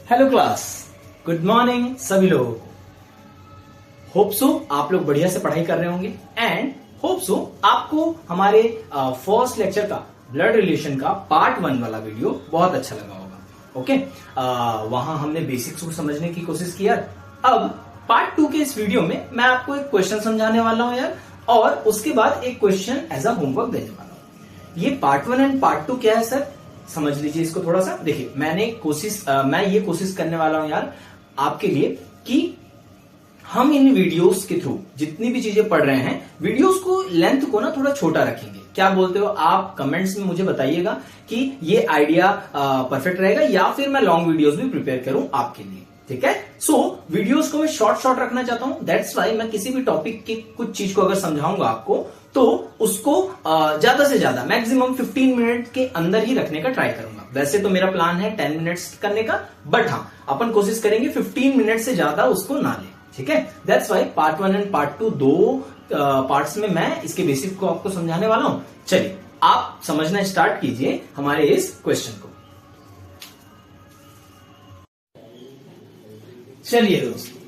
Hello class, good morning सभी लोगों को। होप सो आप लोग बढ़िया से पढ़ाई कर रहे होंगे एंड होप सो आपको हमारे फर्स्ट लेक्चर का ब्लड रिलेशन का पार्ट 1 वाला वीडियो बहुत अच्छा लगा होगा। ओके, वहां हमने बेसिक्स को समझने की कोशिश की यार। अब पार्ट 2 के इस वीडियो में मैं आपको एक क्वेश्चन समझाने वाला हूं यार, और उसके बाद एक क्वेश्चन एज अ होमवर्क देने वाला हूं। ये पार्ट 1 एंड पार्ट 2 क्या है सर, समझ लीजिए इसको थोड़ा सा। देखिए मैं ये कोशिश करने वाला हूं यार आपके लिए कि हम इन वीडियोस के थ्रू जितनी भी चीजें पढ़ रहे हैं, वीडियोस को लेंथ को ना थोड़ा छोटा रखेंगे। क्या बोलते हो आप? कमेंट्स में मुझे बताइएगा कि ये आइडिया परफेक्ट रहेगा या फिर मैं लॉन्ग वीडियोस भी प्रिपेयर करूं आपके लिए। ठीक है, सो वीडियोस को मैं शॉर्ट रखना चाहता हूं। दैट्स वाई मैं किसी भी टॉपिक की कुछ चीज को अगर समझाऊंगा आपको तो उसको ज्यादा से ज्यादा मैक्सिमम 15 मिनट के अंदर ही रखने का ट्राई करूंगा। वैसे तो मेरा प्लान है 10 मिनट्स करने का, बट हाँ अपन कोशिश करेंगे 15 मिनट से ज्यादा उसको ना ले। ठीक है, that's why part 1 and part 2 दो पार्ट्स में मैं इसके बेसिक को आपको समझाने वाला हूं। चलिए आप समझना स्टार्ट कीजिए हमारे इस क्वेश्चन को। चलिए दोस्तों,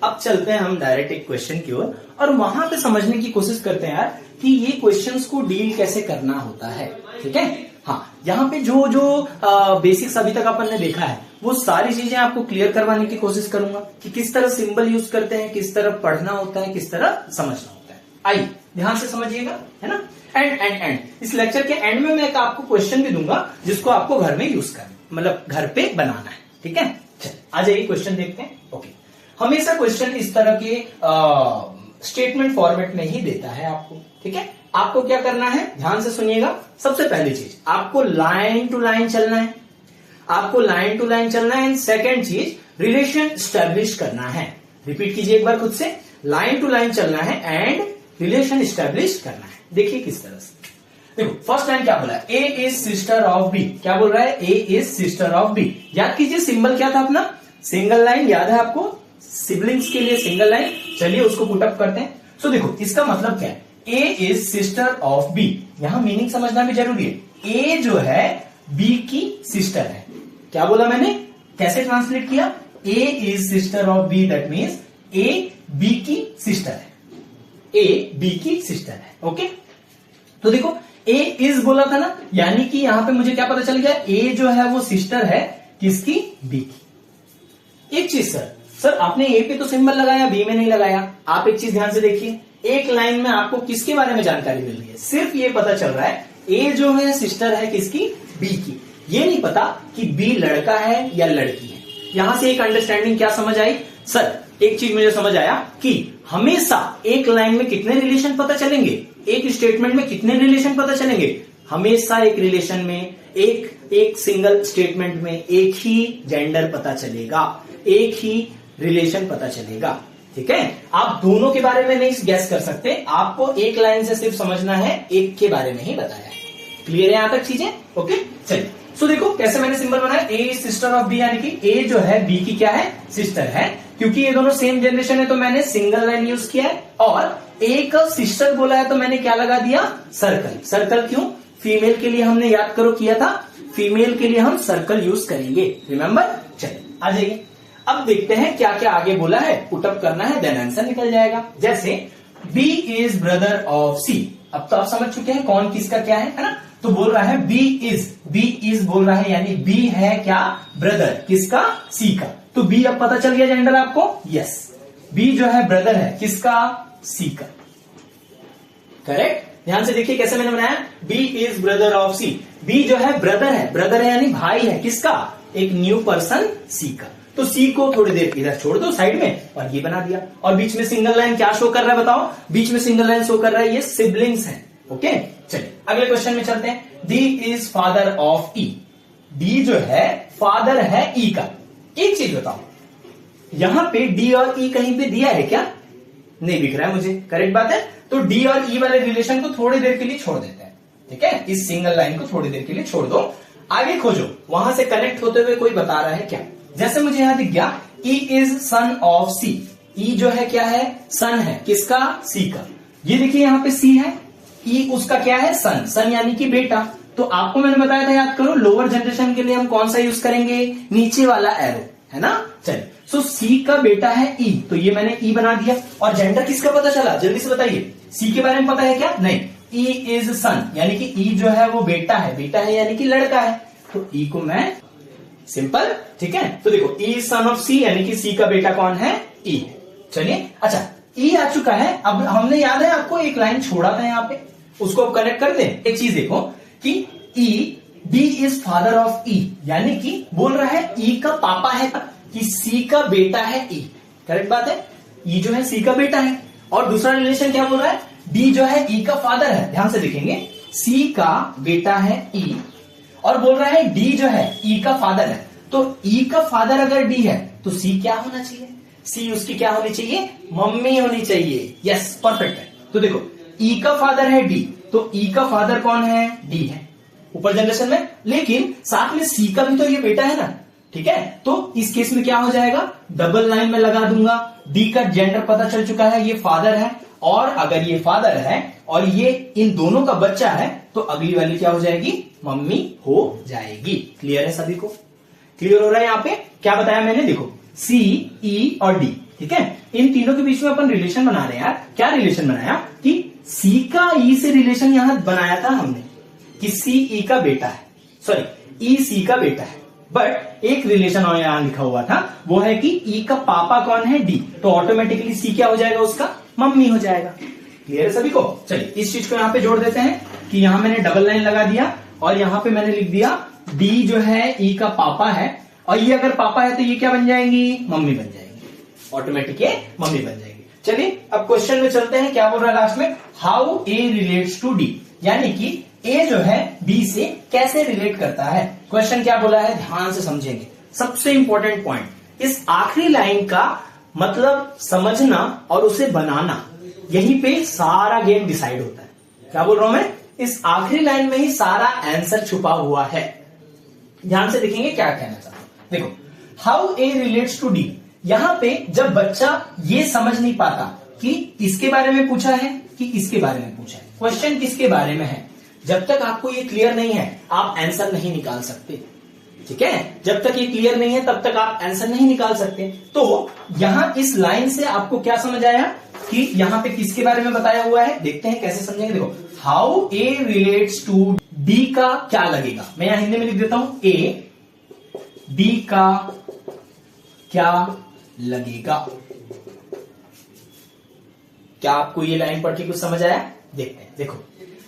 अब चलते हैं हम डायरेक्ट एक क्वेश्चन की ओर और वहां पे समझने की कोशिश करते हैं यार कि ये क्वेश्चंस को डील कैसे करना होता है। ठीक है, हाँ यहाँ पे जो बेसिक्स अभी तक अपन ने देखा है वो सारी चीजें आपको क्लियर करवाने की कोशिश करूंगा कि किस तरह सिंबल यूज करते हैं, किस तरह पढ़ना होता है, किस तरह समझना होता है। आइए ध्यान से समझिएगा, है ना। एंड इस लेक्चर के एंड में मैं एक आपको क्वेश्चन भी दूंगा जिसको आपको घर में यूज करना, मतलब घर पे बनाना है। ठीक है, आ जाइए क्वेश्चन देखते हैं। ओके, हमेशा क्वेश्चन इस तरह के स्टेटमेंट फॉर्मेट में ही देता है आपको। ठीक है, आपको क्या करना है ध्यान से सुनिएगा। सबसे पहली चीज आपको लाइन टू लाइन चलना है, आपको लाइन टू लाइन चलना है। एंड सेकेंड चीज रिलेशन स्टैब्लिश करना है। रिपीट कीजिए एक बार खुद से, लाइन टू लाइन चलना है एंड रिलेशन स्टैब्लिश करना है। देखिए किस तरह से। देखो फर्स्ट लाइन क्या बोला है, ए इज सिस्टर ऑफ बी। क्या बोल रहा है, ए इज सिस्टर ऑफ बी। याद कीजिए सिंबल क्या था अपना, सिंगल लाइन। याद है आपको, सिबलिंग्स के लिए सिंगल लाइन। चलिए उसको पुटअप करते हैं। सो देखो इसका मतलब क्या है, ए इज सिस्टर ऑफ बी। यहां मीनिंग समझना भी जरूरी है। ए जो है बी की सिस्टर है। क्या बोला मैंने, कैसे ट्रांसलेट किया, A is sister of B, that means A B की सिस्टर है, ए बी की सिस्टर है। ओके, तो देखो ए इज बोला था ना, यानी कि यहां पे मुझे क्या पता चल गया, ए जो है वो सिस्टर है किसकी, बी की। एक चीज सर आपने ए पे तो सिंबल लगाया, बी में नहीं लगाया। आप एक चीज ध्यान से देखिए, एक लाइन में आपको किसके बारे में जानकारी मिल रही है, सिर्फ ये पता चल रहा है ए जो है सिस्टर है किसकी, बी की। ये नहीं पता कि बी लड़का है या लड़की है। यहां से एक अंडरस्टैंडिंग क्या समझ आई सर, एक चीज मुझे समझ आया कि हमेशा एक लाइन में कितने रिलेशन पता चलेंगे, एक स्टेटमेंट में कितने रिलेशन पता चलेंगे, हमेशा एक रिलेशन में एक सिंगल स्टेटमेंट में एक ही जेंडर पता चलेगा, एक ही रिलेशन पता चलेगा। ठीक है, आप दोनों के बारे में नहीं गैस कर सकते, आपको एक लाइन से सिर्फ समझना है, एक के बारे में ही बताया है। क्लियर है यहां तक चीजें? ओके चलिए, सो देखो कैसे मैंने सिंबल बनाया, ए सिस्टर ऑफ बी, यानी कि ए जो है बी की क्या है, सिस्टर है। क्योंकि ये दोनों सेम जनरेशन है तो मैंने सिंगल लाइन यूज किया है, और एक सिस्टर बोला है तो मैंने क्या लगा दिया, सर्कल। सर्कल क्यों, फीमेल के लिए हमने याद करो किया था, फीमेल के लिए हम सर्कल यूज करेंगे, रिमेंबर। चलिए आ जाइए, अब देखते हैं क्या क्या आगे बोला है, पुटअप करना है, देन आंसर निकल जाएगा। जैसे बी इज ब्रदर ऑफ सी। अब तो आप समझ चुके हैं कौन किसका क्या है ना। तो बोल रहा है बी इज बोल रहा है, यानी बी है क्या, ब्रदर किसका, सी का। तो बी अब पता चल गया जेंडर आपको, यस बी जो है ब्रदर है किसका, सी का। करेक्ट, ध्यान से देखिए कैसे मैंने बनाया, B is brother of C. B जो है ब्रदर है यानी भाई है किसका, एक न्यू पर्सन सी का। तो सी को थोड़ी देर इधर छोड़ दो साइड में और ये बना दिया। और बीच में सिंगल लाइन क्या शो कर रहा है बताओ, बीच में सिंगल लाइन शो कर रहा है, ये सिबलिंग्स है। ओके चलिए अगले क्वेश्चन में चलते हैं। D is father of E. D जो है फादर है ई का। एक चीज बताओ, यहां पे डी और ई कहीं पे दिया है क्या, नहीं दिख रहा है मुझे। करेक्ट बात है, तो डी और ई वाले रिलेशन को थोड़ी देर के लिए छोड़ देते हैं। ठीक है, इस सिंगल लाइन को थोड़ी देर के लिए छोड़ दो, आगे खोजो वहां से कनेक्ट होते हुए कोई बता रहा है क्या। जैसे मुझे यहां दिख गया ई इज सन ऑफ सी। ई जो है क्या है, सन है किसका, सी का। ये देखिए यहां पे सी है, ई उसका क्या है, सन यानी कि बेटा। तो आपको मैंने बताया था, याद करो, लोअर जनरेशन के लिए हम कौन सा यूज करेंगे, नीचे वाला एरो, है ना। चलिए, सो सी का बेटा है ई, तो ये मैंने ई बना दिया। और जेंडर किसका पता चला, जल्दी से बताइए, सी के बारे में पता है क्या, नहीं, ई इज सन, यानी कि ई जो है वो बेटा है, बेटा है यानी कि लड़का है, तो ई को मैं सिंपल, ठीक है। तो देखो, ई सन ऑफ सी, यानी कि सी का बेटा कौन है, ई। चलिए, अच्छा, ई आ चुका है। अब हमने, याद है आपको, एक लाइन छोड़ा था यहाँ पे, उसको अब कनेक्ट कर दे। एक चीज देखो कि ई, बी इज फादर ऑफ ई, यानी कि बोल रहा है ई का पापा है, कि सी का बेटा है ई, करेक्ट बात है, ई जो है सी का बेटा है। और दूसरा रिलेशन क्या बोल रहा है, डी जो है ई का फादर है, ध्यान से देखेंगे, सी का बेटा है ई, और बोल रहा है डी जो है ई का फादर है, तो ई का फादर अगर डी है तो सी क्या होना चाहिए, सी उसकी क्या होनी चाहिए, मम्मी होनी चाहिए। यस, परफेक्ट है। तो देखो, ई का फादर है डी, तो ई का फादर कौन है, डी है ऊपर जनरेशन में, लेकिन साथ में सी का भी तो ये बेटा है ना, ठीक है। तो इस केस में क्या हो जाएगा, डबल लाइन में लगा दूंगा, डी का जेंडर पता चल चुका है, ये फादर है, और अगर ये फादर है और ये इन दोनों का बच्चा है, तो अगली वाली क्या हो जाएगी, मम्मी हो जाएगी। क्लियर है सभी को, क्लियर हो रहा है। यहाँ पे क्या बताया मैंने, देखो, सी, ई और डी, ठीक है, इन तीनों के बीच में अपन रिलेशन बना रहे हैं यार। क्या रिलेशन बनाया कि सी का ई से रिलेशन यहां बनाया था हमने, कि सी ई का बेटा है, सॉरी, ई सी का बेटा है, बट एक रिलेशन और यहां लिखा हुआ था, वो है कि ई का पापा कौन है, डी, तो ऑटोमेटिकली सी क्या हो जाएगा, उसका मम्मी हो जाएगा। क्लियर है सभी को। चलिए, इस चीज को यहां पे जोड़ देते हैं कि यहां मैंने डबल लाइन लगा दिया, और यहां पे मैंने लिख दिया डी जो है ई का पापा है, और ये अगर पापा है तो ये क्या बन जाएंगी, मम्मी बन जाएंगी, ऑटोमेटिक ये मम्मी बन जाएगी। चलिए, अब क्वेश्चन में चलते हैं। क्या बोल रहा है लास्ट में, how A relates to D, यानी कि ए जो है बी से कैसे रिलेट करता है। क्वेश्चन क्या बोला है, ध्यान से समझेंगे, सबसे इंपॉर्टेंट पॉइंट, इस आखिरी लाइन का मतलब समझना और उसे बनाना, यहीं पे सारा गेम डिसाइड होता है। क्या बोल रहा हूं मैं, इस आखिरी लाइन में ही सारा आंसर छुपा हुआ है। ध्यान से देखेंगे क्या कहना चाहता हूं। देखो, how A relates to D, यहां पे जब बच्चा ये समझ नहीं पाता कि इसके बारे में पूछा है कि इसके बारे में पूछा है, क्वेश्चन किसके बारे में है, जब तक आपको ये क्लियर नहीं है आप आंसर नहीं निकाल सकते, ठीक है। जब तक ये क्लियर नहीं है तब तक आप आंसर नहीं निकाल सकते। तो यहां इस लाइन से आपको क्या समझ आया कि यहां पे किसके बारे में बताया हुआ है, देखते हैं कैसे समझेंगे। देखो, how A relates to D का क्या लगेगा, मैं यहां हिंदी में लिख देता हूं, ए डी का क्या लगेगा। क्या आपको ये लाइन पढ़ के कुछ समझ आया, देखते हैं। देखो,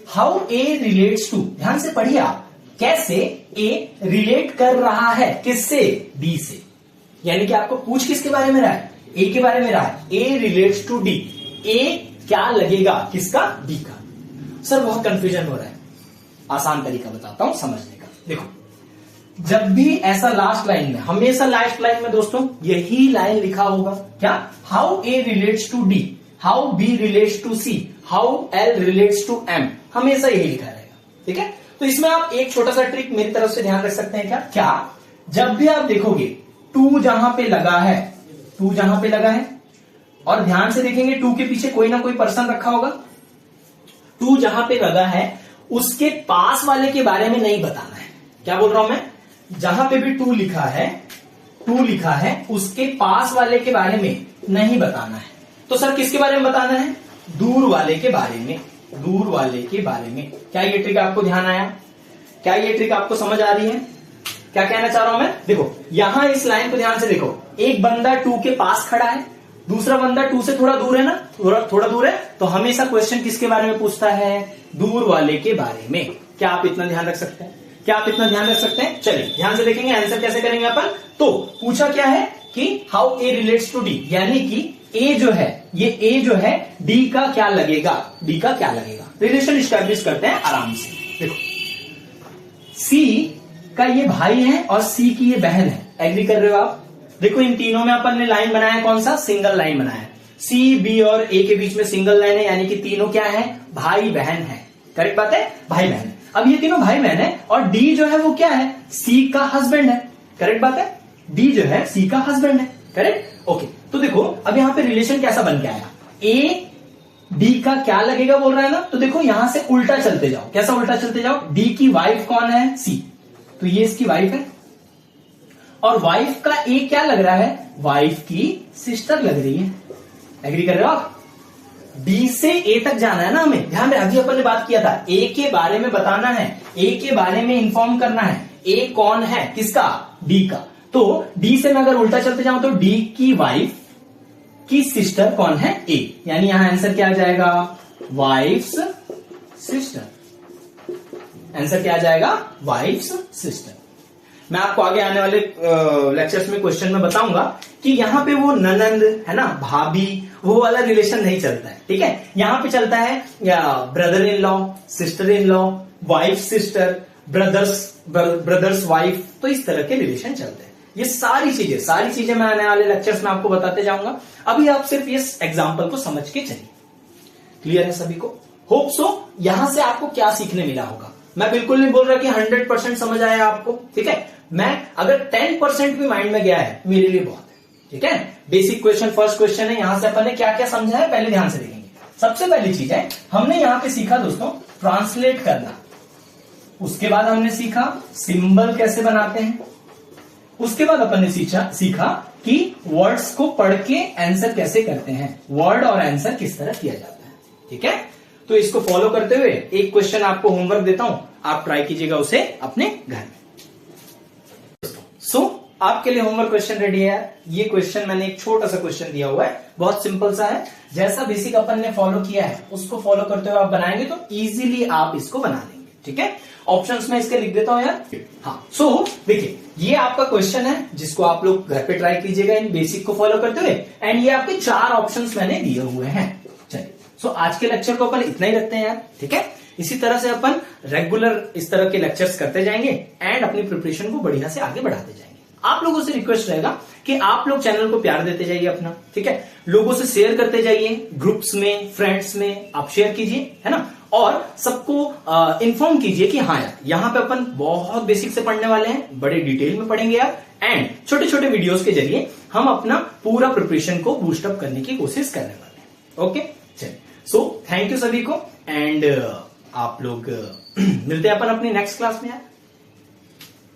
हाउ ए रिलेट्स टू, ध्यान से पढ़िए आप, कैसे ए रिलेट कर रहा है, किससे, डी से, यानी कि आपको पूछ किसके बारे में रहा है, ए के बारे में रहा है, ए रिलेट्स टू डी, ए क्या लगेगा, किसका, डी का। सर बहुत कंफ्यूजन हो रहा है, आसान तरीका बताता हूं समझने का। देखो, जब भी ऐसा लास्ट लाइन में, हमेशा लास्ट लाइन में दोस्तों यही लाइन लिखा होगा, क्या, how A relates to D, how B relates to C, how L relates to M, हमेशा यही लिखा रहेगा, ठीक है। तो इसमें आप एक छोटा सा ट्रिक मेरी तरफ से ध्यान रख सकते हैं। क्या, जब भी आप देखोगे टू जहां पे लगा है, टू जहां पे लगा है, और ध्यान से देखेंगे टू के पीछे कोई ना कोई पर्सन रखा होगा, टू जहां पे लगा है उसके पास वाले के बारे में नहीं बताना है। क्या बोल रहा हूं मैं, जहां पे भी टू लिखा है, टू लिखा है, उसके पास वाले के बारे में नहीं बताना है। तो सर किसके बारे में बताना है, दूर वाले के बारे में, दूर वाले के बारे में। क्या ये ट्रिक आपको ध्यान आया, क्या ये ट्रिक आपको समझ आ रही है, क्या कहना चाह रहा हूं मैं। देखो, यहां इस लाइन को ध्यान से देखो, एक बंदा टू के पास खड़ा है, दूसरा बंदा टू से थोड़ा दूर है ना, थोड़ा दूर है, तो हमेशा क्वेश्चन किसके बारे में पूछता है, दूर वाले के बारे में। क्या आप इतना ध्यान रख सकते हैं, क्या आप इतना ध्यान रख सकते हैं। चलिए ध्यान से देखेंगे आंसर कैसे करेंगे अपन। तो पूछा क्या है कि how A relates to D, यानी कि ए जो है, ये ए जो है डी का क्या लगेगा, डी का क्या लगेगा, रिलेशन स्टैब्लिश करते हैं आराम से। देखो, सी का ये भाई है और सी की ये बहन है, एग्री कर रहे हो आप। देखो, इन तीनों में अपन ने लाइन बनाया, कौन सा, सिंगल लाइन बनाया। सी, बी और ए के बीच में सिंगल लाइन है, यानी कि तीनों क्या है, भाई बहन है, करेक्ट बात है, भाई बहन है। अब ये तीनों भाई बहन है, और डी जो है वो क्या है, सी का हस्बैंड है, करेक्ट बात है, डी जो है सी का हस्बैंड है, करेक्ट, ओके। तो देखो, अब यहां पे रिलेशन कैसा बन के आया, ए डी का क्या लगेगा बोल रहा है ना, तो देखो यहां से उल्टा चलते जाओ। कैसा उल्टा चलते जाओ? डी की वाइफ कौन है? सी, तो ये इसकी वाइफ है, और वाइफ का ए क्या लग रहा है? वाइफ की सिस्टर लग रही है। एग्री कर रहे हो आप? डी से ए तक जाना है ना हमें, ध्यान रहे, अभी अपन ने बात किया था ए के बारे में बताना है, ए के बारे में इंफॉर्म करना है। ए कौन है? किसका? डी का। तो डी से मैं अगर उल्टा चलते जाऊं तो डी की वाइफ की सिस्टर कौन है? ए, यानी यहां आंसर क्या आ जाएगा? Wife's sister. आंसर क्या आ जाएगा? Wife's sister. मैं आपको आगे आने वाले लेक्चर्स में क्वेश्चन में बताऊंगा कि यहां पे वो ननंद है ना, भाभी, वो वाला रिलेशन नहीं चलता है, ठीक है। यहां पे चलता है या brother in law, sister in law, wife sister, brother's wife, तो इस तरह के रिलेशन चलते हैं। ये सारी चीजें मैं आने वाले लेक्चर्स में आपको बताते जाऊंगा। अभी आप सिर्फ इस एग्जाम्पल को समझ के चलिए। क्लियर है सभी को? Hope so. यहां से आपको क्या सीखने मिला होगा? मैं बिल्कुल नहीं बोल रहा कि 100% समझ आया आपको, ठीक है। मैं अगर 10% भी माइंड में गया है मेरे लिए बहुत है, ठीक है। बेसिक क्वेश्चन, फर्स्ट क्वेश्चन है, यहां से अपन ने क्या क्या समझा है पहले ध्यान से देखेंगे। सबसे पहली चीज है, हमने यहां पे सीखा दोस्तों ट्रांसलेट करना। उसके बाद हमने सीखा सिंबल कैसे बनाते हैं। उसके बाद अपन ने सीखा कि वर्ड्स को पढ़ के आंसर कैसे करते हैं, वर्ड और आंसर किस तरह किया जाता है, ठीक है। तो इसको फॉलो करते हुए एक क्वेश्चन आपको होमवर्क देता हूं, आप ट्राई कीजिएगा उसे अपने घर में। आपके लिए होमवर्क क्वेश्चन रेडी है यार। ये क्वेश्चन मैंने एक छोटा सा क्वेश्चन दिया हुआ है, बहुत सिंपल सा है। जैसा बेसिक अपन ने फॉलो किया है उसको फॉलो करते हुए आप बनाएंगे तो इजीली आप इसको बना देंगे, ठीक है। ऑप्शंस में इसके लिख देता हूं यार। हाँ, देखिए ये आपका क्वेश्चन है जिसको आप लोग घर पे ट्राई कीजिएगा इन बेसिक को फॉलो करते हुए। एंड ये आपके 4 ऑप्शंस मैंने दिए हुए हैं। चलिए, आज के लेक्चर को अपन इतना ही रखते हैं यार, ठीक है। इसी तरह से अपन रेगुलर इस तरह के लेक्चर्स करते जाएंगे एंड अपनी प्रिपरेशन को बढ़िया से आगे बढ़ाते जाएंगे। आप लोगों से रिक्वेस्ट रहेगा कि आप लोग चैनल को प्यार देते जाइए अपना, ठीक है। लोगों से शेयर करते जाइए, ग्रुप्स में, फ्रेंड्स में आप शेयर कीजिए, है ना। और सबको इन्फॉर्म कीजिए कि हाँ यार, यहाँ पे अपन बहुत बेसिक से पढ़ने वाले हैं, बड़े डिटेल में पढ़ेंगे यार। एंड छोटे छोटे वीडियोस के जरिए हम अपना पूरा प्रिपरेशन को बूस्टअप करने की कोशिश करने वाले हैं। ओके, चलिए, थैंक यू सभी को। एंड आप लोग मिलते हैं अपन अपनी नेक्स्ट क्लास में यार।